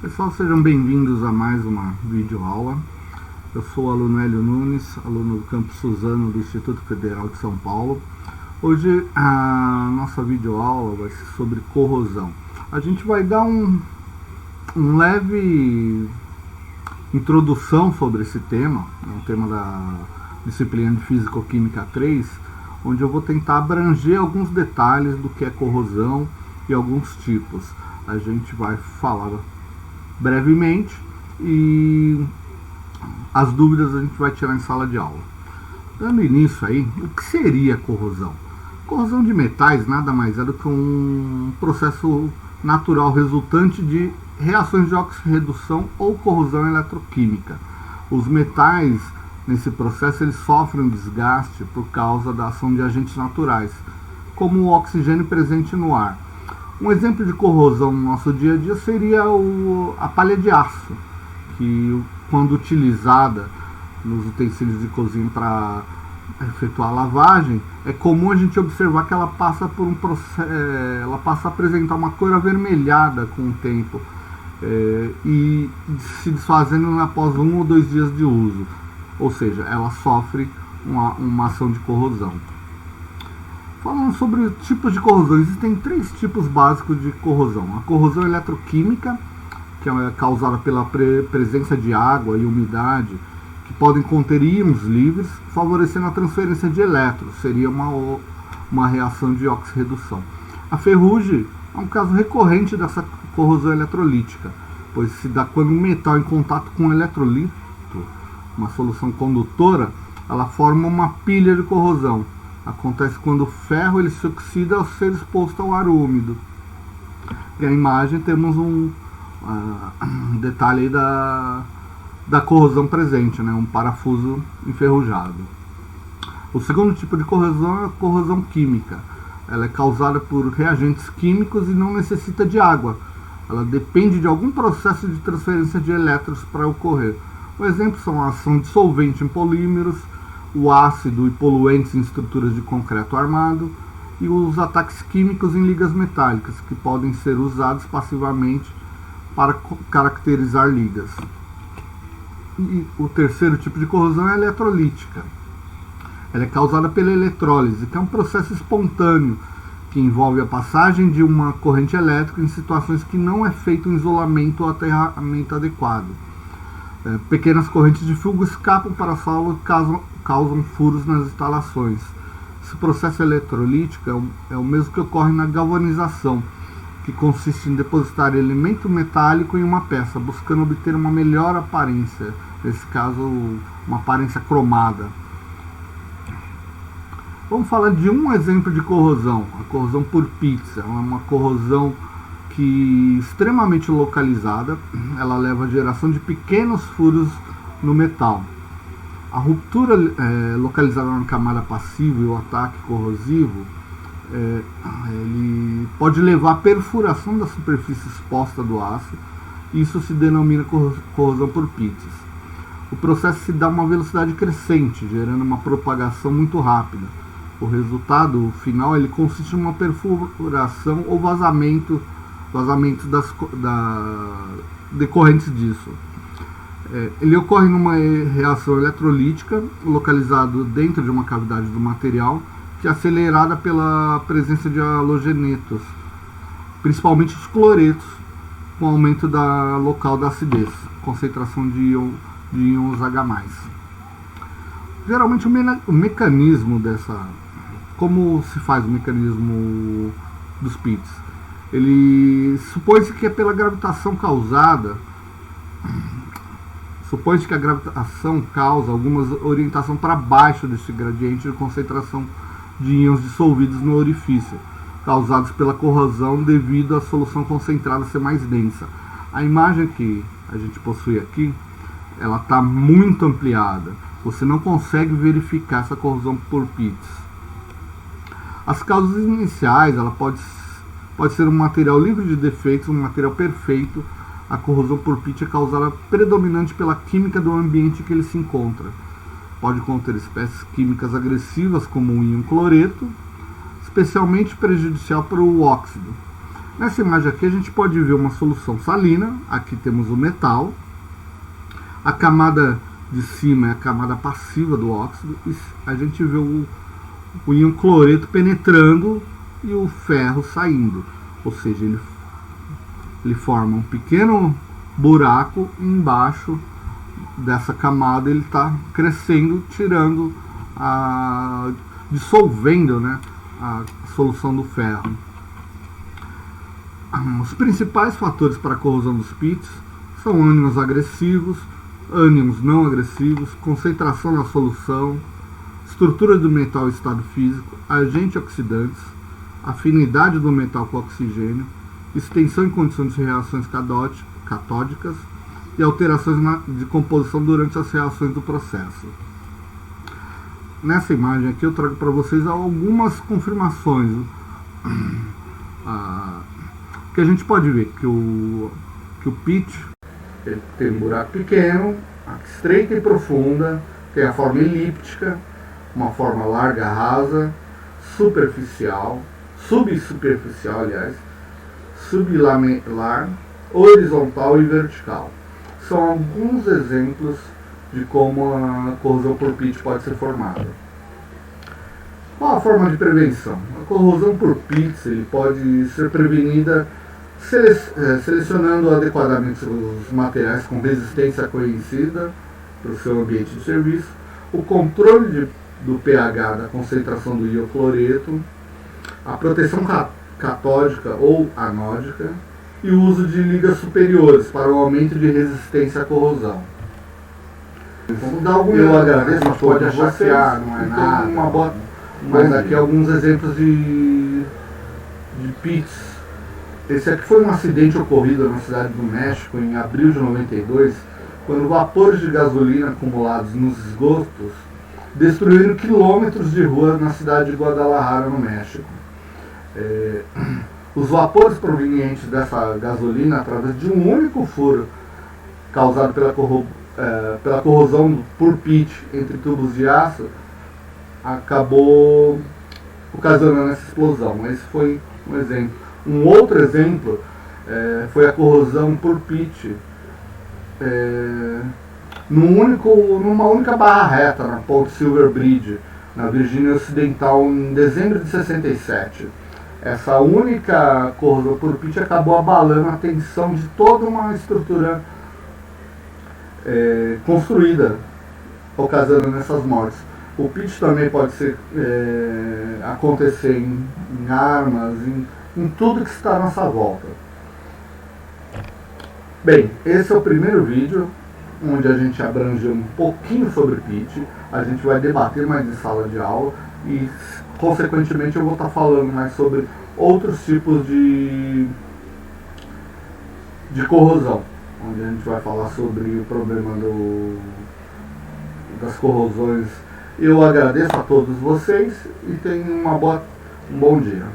Pessoal, sejam bem-vindos a mais uma videoaula. Eu sou o aluno Hélio Nunes, aluno do campus Suzano do Instituto Federal de São Paulo. Hoje a nossa videoaula vai ser sobre corrosão. A gente vai dar um leve introdução sobre esse tema, é um tema da disciplina de Físico-Química 3, onde eu vou tentar abranger alguns detalhes do que é corrosão e alguns tipos. A gente vai falar brevemente e as dúvidas a gente vai tirar em sala de aula. Dando início aí, o que seria corrosão? Corrosão de metais nada mais é do que um processo natural resultante de reações de oxirredução ou corrosão eletroquímica. Os metais, nesse processo, eles sofrem um desgaste por causa da ação de agentes naturais, como o oxigênio presente no ar. Um exemplo de corrosão no nosso dia a dia seria a palha de aço, que quando utilizada nos utensílios de cozinha para efetuar a lavagem, é comum a gente observar que ela passa por um processo, ela passa a apresentar uma cor avermelhada com o tempo e se desfazendo após 1 ou 2 dias de uso, ou seja, ela sofre uma ação de corrosão. Falando sobre tipos de corrosão, existem 3 tipos básicos de corrosão. A corrosão eletroquímica, que é causada pela presença de água e umidade, que podem conter íons livres, favorecendo a transferência de elétrons, seria uma reação de oxirredução. A ferrugem é um caso recorrente dessa corrosão eletrolítica, pois se dá quando um metal em contato com um eletrolito, uma solução condutora, ela forma uma pilha de corrosão. Acontece quando o ferro ele se oxida ao ser exposto ao ar úmido. E a imagem temos um detalhe aí da corrosão presente, né? Um parafuso enferrujado. O segundo tipo de corrosão é a corrosão química. Ela é causada por reagentes químicos e não necessita de água. Ela depende de algum processo de transferência de elétrons para ocorrer. Um exemplo são a ação de solvente em polímeros, o ácido e poluentes em estruturas de concreto armado e os ataques químicos em ligas metálicas, que podem ser usados passivamente para caracterizar ligas. E o terceiro tipo de corrosão é a eletrolítica. Ela é causada pela eletrólise, que é um processo espontâneo que envolve a passagem de uma corrente elétrica em situações que não é feito um isolamento ou aterramento adequado. Pequenas correntes de fogo escapam para a solo e causam furos nas instalações. Esse processo eletrolítico é o mesmo que ocorre na galvanização, que consiste em depositar elemento metálico em uma peça, buscando obter uma melhor aparência, nesse caso uma aparência cromada. Vamos falar de um exemplo de corrosão, a corrosão por pizza. É uma corrosão extremamente localizada, ela leva à geração de pequenos furos no metal. A ruptura localizada na camada passiva e o ataque corrosivo ele pode levar à perfuração da superfície exposta do aço. Isso se denomina corrosão por pizzas. O processo se dá a uma velocidade crescente, gerando uma propagação muito rápida. O resultado final ele consiste em uma perfuração ou vazamentos decorrentes disso. Ele ocorre numa reação eletrolítica localizada dentro de uma cavidade do material, que é acelerada pela presença de halogenetos, principalmente os cloretos, com aumento local da acidez, concentração de íons H+. Geralmente o mecanismo como se faz o mecanismo dos pits? Ele supõe-se que é pela gravitação causada. Supõe-se que a gravitação causa alguma orientação para baixo desse gradiente de concentração de íons dissolvidos no orifício, causados pela corrosão devido à solução concentrada ser mais densa. A imagem que a gente possui aqui, ela está muito ampliada. Você não consegue verificar essa corrosão por pits. As causas iniciais, ela pode ser um material livre de defeitos, um material perfeito. A corrosão por pit é causada predominante pela química do ambiente que ele se encontra. Pode conter espécies químicas agressivas como o íon cloreto, especialmente prejudicial para o óxido. Nessa imagem aqui a gente pode ver uma solução salina. Aqui temos o metal. A camada de cima é a camada passiva do óxido. E a gente vê o íon cloreto penetrando e o ferro saindo. Ou seja, ele forma um pequeno buraco embaixo dessa camada. Ele está crescendo, tirando, dissolvendo, né, a solução do ferro. Os principais fatores para a corrosão dos pits são ânions agressivos, ânions não agressivos, concentração na solução, estrutura do metal e estado físico, agentes oxidantes, afinidade do metal com o oxigênio, extensão em condições de reações catódicas e alterações de composição durante as reações do processo. Nessa imagem aqui eu trago para vocês algumas confirmações. Que a gente pode ver que o pit ele tem um buraco pequeno, estreita e profunda, tem a forma elíptica, uma forma larga, rasa, superficial, subsuperficial, aliás, sublaminar, horizontal e vertical. São alguns exemplos de como a corrosão por pit pode ser formada. Qual a forma de prevenção? A corrosão por pits ele pode ser prevenida selecionando adequadamente os materiais com resistência conhecida para o seu ambiente de serviço, o controle do pH da concentração do íon cloreto, a proteção catódica ou anódica e o uso de ligas superiores para o aumento de resistência à corrosão. Eu agradeço, mas pode achar que não é nada. Mas aqui alguns exemplos de pits. Esse aqui foi um acidente ocorrido na cidade do México em abril de 92, quando vapores de gasolina acumulados nos esgotos destruíram quilômetros de rua na cidade de Guadalajara, no México. Os vapores provenientes dessa gasolina, através de um único furo causado pela corrosão por pit entre tubos de aço, acabou ocasionando essa explosão. Esse foi um exemplo. Um outro exemplo foi a corrosão por pit numa única barra reta na ponte Silver Bridge, na Virgínia Ocidental, em dezembro de 67. Essa única corrosão por pit acabou abalando a tensão de toda uma estrutura construída, ocasionando essas mortes. O pit também pode acontecer em armas, em tudo que está à nossa volta. Bem, esse é o primeiro vídeo onde a gente abrangeu um pouquinho sobre pit. A gente vai debater mais em sala de aula e, consequentemente, eu vou estar falando mais sobre outros tipos de corrosão, onde a gente vai falar sobre o problema das corrosões. Eu agradeço a todos vocês e tenham um bom dia.